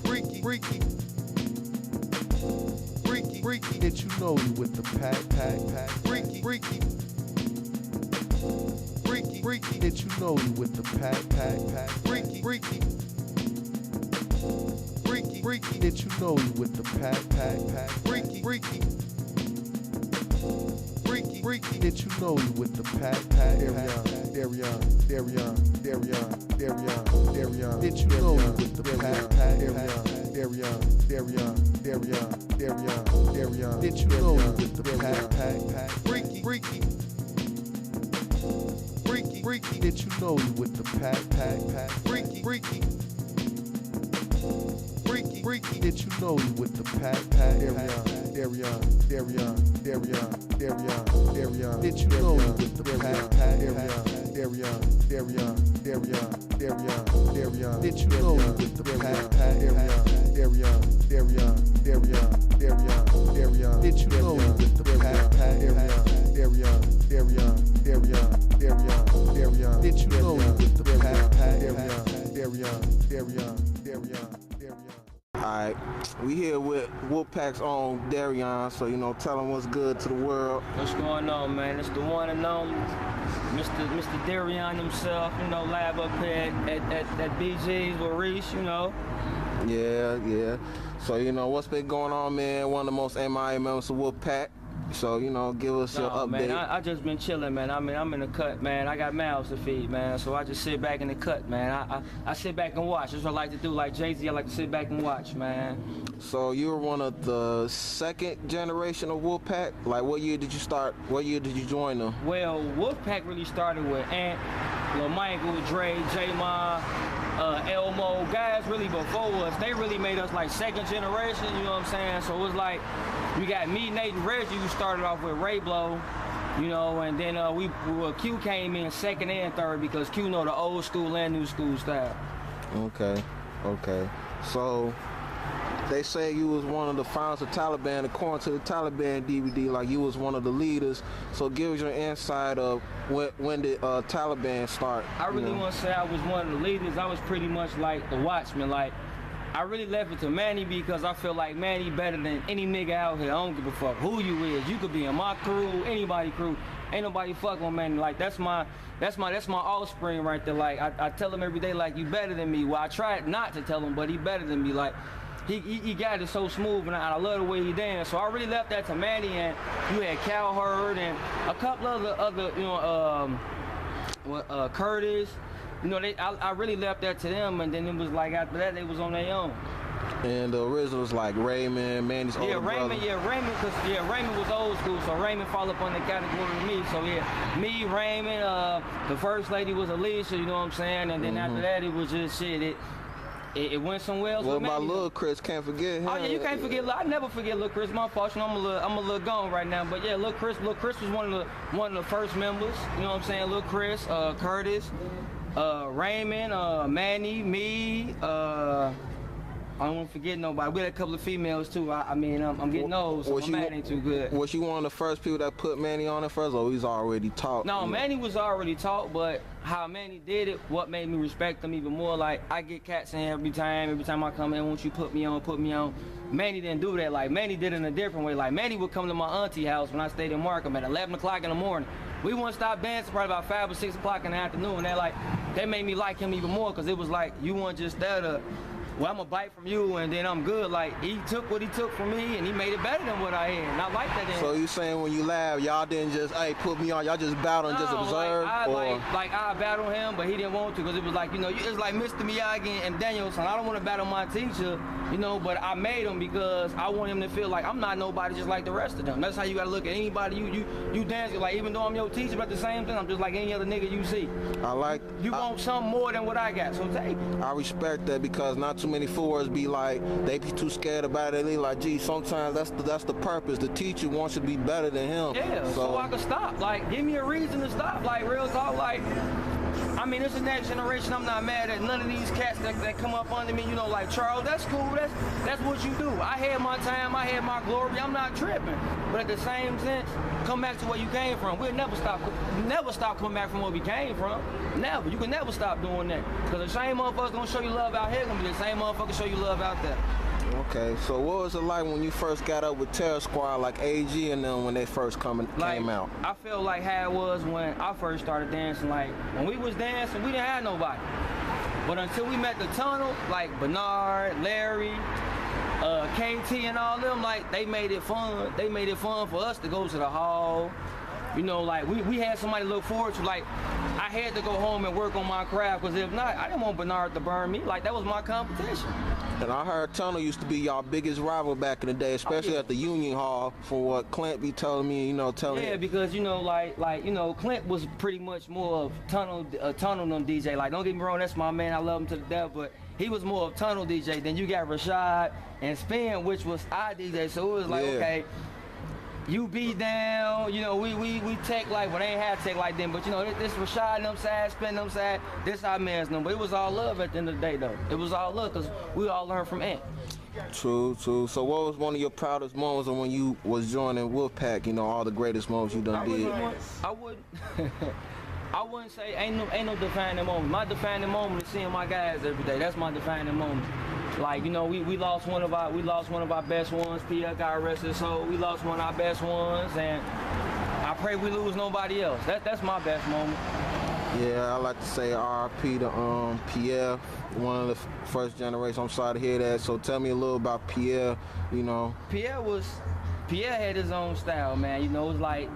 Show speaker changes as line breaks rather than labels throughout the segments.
Freaky, freaky. Freaky, freaky. Did you know you with the pack? Freaky, freaky. Freaky, freaky. Did you know you with the pack? Freaky, freaky. Freaky, freaky. Did you know you with the pack? Freaky, freaky. Freaky, freaky. Did you know you with the pack? Deryon. Did you know you with the pack? Deryon. Did you know you with the pack? Freaky, freaky. Freaky, freaky. Did you know you with the pack? Freaky, freaky. Freaky, freaky. Did you know you with the pack? Deryon. Did you know you with the pack? Deryon. Did you know you with the pack? Deryon. Did you know you with the pack? Deryon. Did you know you with the pack?
Alright, we here with Wolfpack's own Deryon, so you know, tell him what's good to the world.
What's going on, man? It's the one and only Mr. Deryon himself, you know, live up here at BG's with Reese, you know.
Yeah. So, you know, what's been going on, man? One of the most MIA members of Wolfpack. So, you know, give us your update.
Man, I just been chilling, man. I mean, I'm in the cut, man. I got mouths to feed, man. So I just sit back in the cut, man. I sit back and watch. That's what I like to do. Like Jay-Z, I like to sit back and watch, man.
So you were one of the second generation of Wolfpack? Like, what year did you start? What year did you join them?
Well, Wolfpack really started with Ant, Lil Michael, Dre, J-Ma, Elmo, guys really before us. They really made us like second generation, you know what I'm saying? So it was like, we got me, Nate, and Reggie, who started off with Ray Blow, you know, and then Q came in second and third because Q know the old school and new school style.
Okay. So they say you was one of the founders of Taliban, according to the Taliban DVD, like you was one of the leaders. So give us your insight of when did Taliban start?
I really want to say I was one of the leaders. I was pretty much like the watchman. Like, I really left it to Manny because I feel like Manny better than any nigga out here. I don't give a fuck who you is. You could be in my crew, anybody crew. Ain't nobody fuck with Manny. Like, that's my offspring right there. Like, I tell him every day, like, you better than me. Well, I tried not to tell him, but he better than me. Like, he got it so smooth, and I love the way he dance. So I really left that to Manny, and you had Cowherd and a couple other you know, Curtis. You know, I really left that to them, and then it was like after that they was on their own.
And the original was like Raymond, Manny's older brother.
Raymond was old school, so Raymond fall up on the category of me. So yeah, me, Raymond, the first lady was Alicia, you know what I'm saying? And then after that it was just shit. It went somewhere else.
What about Lil Chris? Can't forget him.
Oh yeah, you can't forget. I never forget Lil Chris. My fault. You know, I'm a little gone right now. But yeah, Lil Chris was one of the first members. You know what I'm saying? Lil Chris, Curtis, Raymond, Manny, me. I don't want to forget nobody. We had a couple of females too. I'm getting those, so my man ain't too good.
Was you one of the first people that put Manny on it first, or he's already taught?
No, Manny was already taught, but how Manny did it, what made me respect him even more, like, I get cats in every time I come in, won't you put me on. Manny didn't do that. Like, Manny did it in a different way. Like, Manny would come to my auntie house when I stayed in Markham at 11 o'clock in the morning. We wouldn't stop dancing probably about 5 or 6 o'clock in the afternoon. And that made me like him even more, because it was like, you weren't just there to, well, I'm gonna bite from you and then I'm good. Like, he took what he took from me and he made it better than what I had. And I like that.
So you saying when you laugh, y'all didn't just, hey, put me on, y'all just battled and just observed?
I battled him, but he didn't want to, because it was like, you know, it's like Mr. Miyagi and Danielson. I don't want to battle my teacher, you know, but I made him because I want him to feel like I'm not nobody just like the rest of them. That's how you gotta look at anybody. You dance, like, even though I'm your teacher, but at the same time, I'm just like any other nigga you see. You want something more than what I got, so take it.
I respect that, because not too many fours be like, they be too scared about it. They like, gee, sometimes that's the purpose. The teacher wants you to be better than him.
Yeah, so I can stop. Like, give me a reason to stop. Like, real talk, like, I mean, it's the next generation. I'm not mad at none of these cats that come up under me. You know, like Charles, that's cool. That's what you do. I had my time. I had my glory. I'm not tripping. But at the same sense, come back to where you came from. We'll never stop coming back from where we came from. Never. You can never stop doing that. Because the same motherfuckers gonna show you love out here, gonna be the same motherfuckers show you love out there.
Okay, so what was it like when you first got up with Terror Squad, like AG and them, when they first came out?
I feel like how it was when I first started dancing. Like, when we was dancing, we didn't have nobody. But until we met the tunnel, like Bernard, Larry, KT and all them, like, they made it fun. They made it fun for us to go to the hall. You know, like, we had somebody to look forward to. Like, I had to go home and work on my craft, because if not, I didn't want Bernard to burn me. Like, that was my competition.
And I heard Tunnel used to be y'all biggest rival back in the day, especially at the Union Hall, from what Clint be telling me,
Yeah, because, Clint was pretty much more of Tunnel than DJ. Like, don't get me wrong, that's my man, I love him to the death, but he was more of Tunnel DJ. Then you got Rashad and Spin, which was our DJ, so it was like, okay, you be down, we tech like, well, they ain't had tech like them, but this Rashad and them side, Spin them side, this our man's them. But it was all love at the end of the day, though. It was all love, because we all learned from Ant.
True. So what was one of your proudest moments when you was joining Wolfpack, all the greatest moments you done did?
I wouldn't say ain't no defining moment. My defining moment is seeing my guys every day. That's my defining moment. Like, we lost one of our best ones. P.F. got arrested, so we lost one of our best ones, and I pray we lose nobody else. That's my best moment.
Yeah, I like to say RIP to Pierre, one of the first generation. I'm sorry to hear that. So tell me a little about Pierre,
Pierre had his own style, man. It was like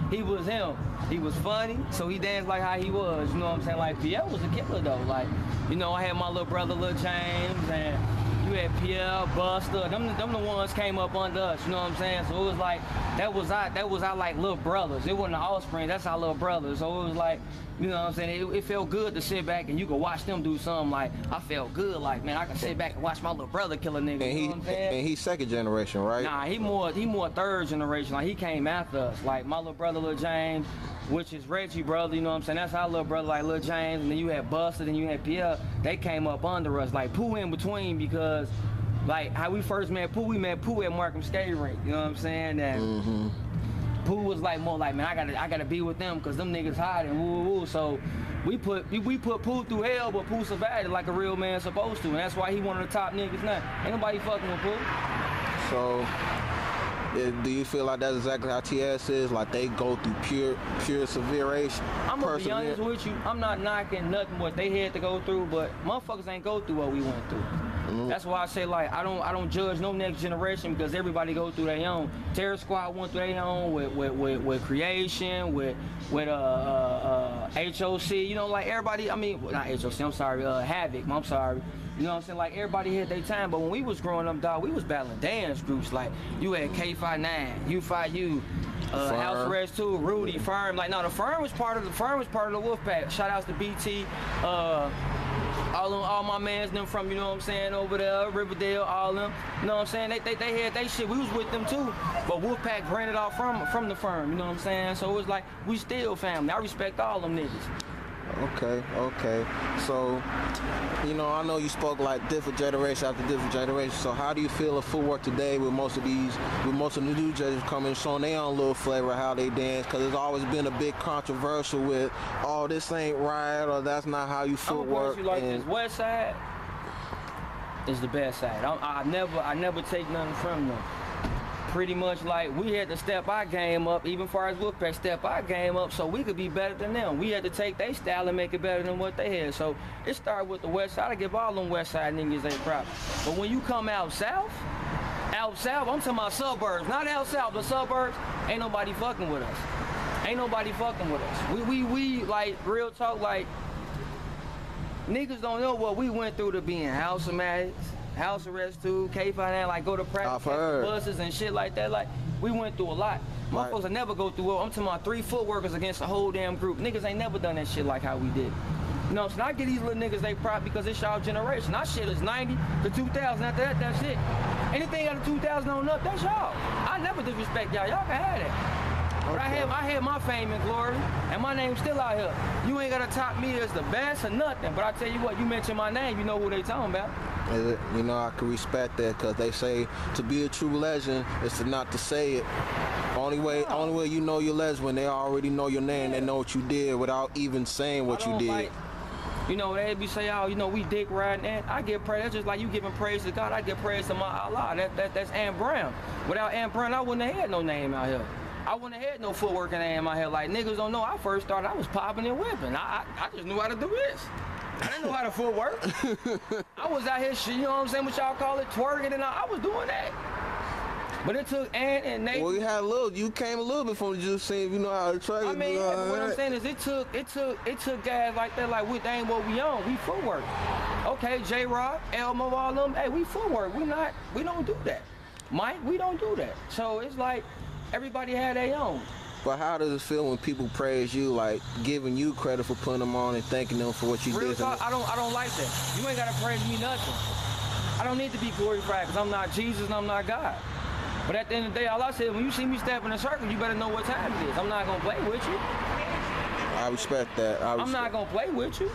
he was him. He was funny, so he danced like how he was. You know what I'm saying? Like, Pierre was a killer though. Like, I had my little brother, Lil James, and you had Pierre, Buster. Them the ones came up under us. You know what I'm saying? So it was like that was our like little brothers. It wasn't the offspring. That's our little brothers. So it was like, you know what I'm saying? It felt good to sit back and you could watch them do something. Like, I felt good. Like, man, I can sit back and watch my little brother kill a nigga.
And
you know what I'm saying?
And he's second generation, right?
Nah, he more third generation. Like, he came after us. Like, my little brother, Lil James, which is Reggie brother, you know what I'm saying? That's our little brother, like Lil James. And then you had Buster, then you had Pierre. They came up under us. Like, Pooh in between, because like how we first met Pooh, we met Pooh at Markham Skate Rink. You know what I'm saying? And Pooh was like more like, man, I gotta be with them because them niggas hot and woo woo. So we put Pooh through hell, but Pooh survived it like a real man supposed to, and that's why he one of the top niggas now. Ain't nobody fucking with Pooh.
So do you feel like that's exactly how TS is? Like, they go through pure severation?
I'm gonna be honest with you. I'm not knocking nothing what they had to go through, but motherfuckers ain't go through what we went through. That's why I say, like, I don't judge no next generation, because everybody go through their own. Terror Squad went through their own with Creation, with H.O.C. Like everybody. I mean, not H.O.C. I'm sorry. Havoc. I'm sorry. You know what I'm saying? Like, everybody had their time, but when we was growing up, dog, we was battling dance groups. Like, you had K.O.T.C, U.F.F, House Arrest 2, Rudy, Firm. Like, no, the Firm was part of the Wolfpack. Shout outs to B.T.B, all my mans, them from, you know what I'm saying, over there, Riverdale, all them. You know what I'm saying? They had they shit. We was with them too. But Wolfpack granted off from the Firm, you know what I'm saying? So it was like, we still family. I respect all them niggas.
Okay. So, I know you spoke like different generation after different generation. So how do you feel of Footwork today with most of the new judges coming showing their own little flavor of how they dance? Because there's always been a big controversial with, oh, this ain't right, or that's not how you footwork.
You like this West Side is the best side. I never take nothing from them. Pretty much, like, we had to step our game up, even far as Wolfpack, step our game up so we could be better than them. We had to take their style and make it better than what they had. So it started with the West Side. I give all them West Side niggas their props. But when you come out south, I'm talking about suburbs, not out south, but suburbs, ain't nobody fucking with us. Ain't nobody fucking with us. We like, real talk, like, niggas don't know what we went through to be in House Arrest 2, K.O.T.C, like, go to practice buses and shit like that. Like, we went through a lot. Motherfuckers will never go through it. I'm talking about 3 footworkers against a whole damn group. Niggas ain't never done that shit like how we did. You know, so I give these little niggas they prop because it's y'all generation. Our shit is 90 to 2000. After that, that's it. Anything out of 2000 on up, that's y'all. I never disrespect y'all. Y'all can have that. But I had my fame and glory, and my name's still out here. You ain't gotta top me as the best or nothing, but I tell you what, you mention my name, you know who they talking about.
You know, I can respect that because they say to be a true legend is to not to say it. Only way you know you're legend when they already know your name, they know what you did without even saying what you did.
Like, you know, they be say, oh, you know, we dick riding, and I give praise. That's just like you giving praise to God. I give praise to my Allah. That's Ant Brown. Without Ant Brown, I wouldn't have had no name out here. I wouldn't have had no footwork name out here. Like, niggas don't know. I first started, I was popping and whipping. I just knew how to do this. I didn't know how to footwork. I was out here, you know what I'm saying, what y'all call it, twerking, and I was doing that. But it took Ant and Nate.
Well, you came a little bit from the juice scene, you know how to twerk.
I mean, yeah, but what I'm saying is it took guys like that, like, they ain't what we on, we footwork. Okay, J-Rock, Elmo, all them, hey, we footwork, we don't do that. Mike, we don't do that. So it's like, everybody had their own.
But how does it feel when people praise you, like giving you credit for putting them on and thanking them for what you
Real
did?
Talk, I don't like that. You ain't gotta praise me nothing. I don't need to be glorified because I'm not Jesus and I'm not God. But at the end of the day, Allah said, when you see me step in a circle, you better know what time it is. I'm not gonna play with you.
I respect that. I'm
not gonna play with you.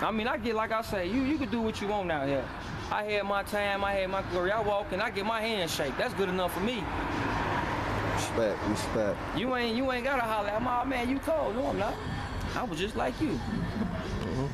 I mean, I get, like I say, you can do what you want out here. I had my time, I had my glory. I walk and I get my hand shake. That's good enough for me.
Respect.
You ain't gotta holler at my man, you cold. No, I'm not. I was just like you.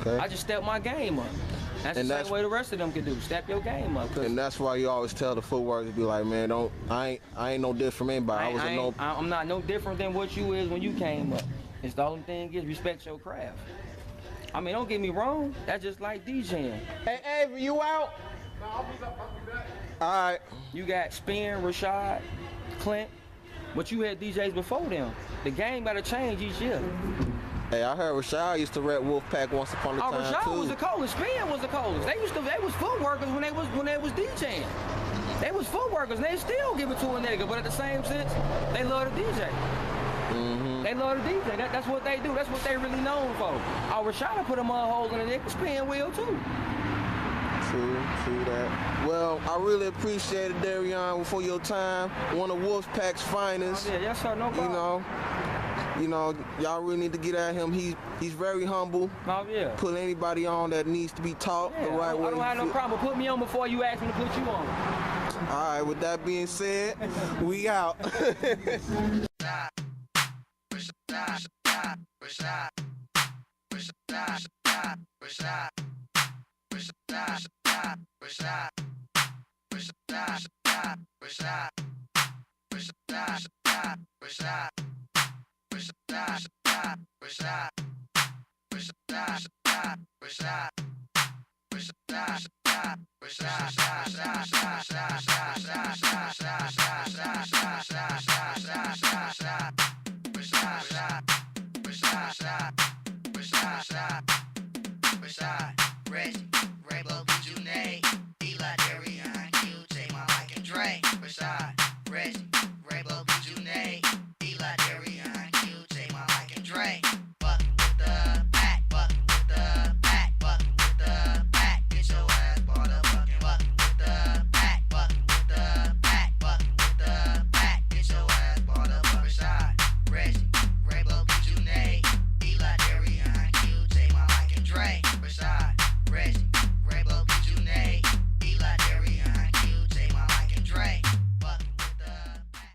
Okay.
I just stepped my game up. That's the same way the rest of them can do. Step your game up.
And that's why you always tell the footwork to be like, man, I ain't no different from anybody.
I'm not no different than what you is when you came up. It's the only thing is respect your craft. I mean, don't get me wrong. That's just like DJing.
Hey, Avery, you out?
No, I'll be back.
All right. You got Spin, Rashad, Clint, but you had DJs before them. The game gotta change each year.
Hey, I heard Rashad used to rap Wolfpack once upon a time
Rashad
too.
was the coldest. Spin was the coldest. They was foot workers when they was DJing. They was foot workers and they still give it to a nigga, but at the same sense, they love to DJ.
Mm-hmm.
They love to DJ. That's what they do. That's what they really known for. Rashad put them on hold in the nigga. Spin will too.
True that. Well, I really appreciate it, Deryon, for your time. One of Wolfpack's finest.
Oh, yeah, yes sir, no problem.
You know, y'all really need to get at him. He's very humble.
Oh yeah.
Put anybody on that needs to be taught the right way.
I don't have no problem. Put me on before you ask me to put you on.
All right. With that being said, we out.
Rich, Rainbow.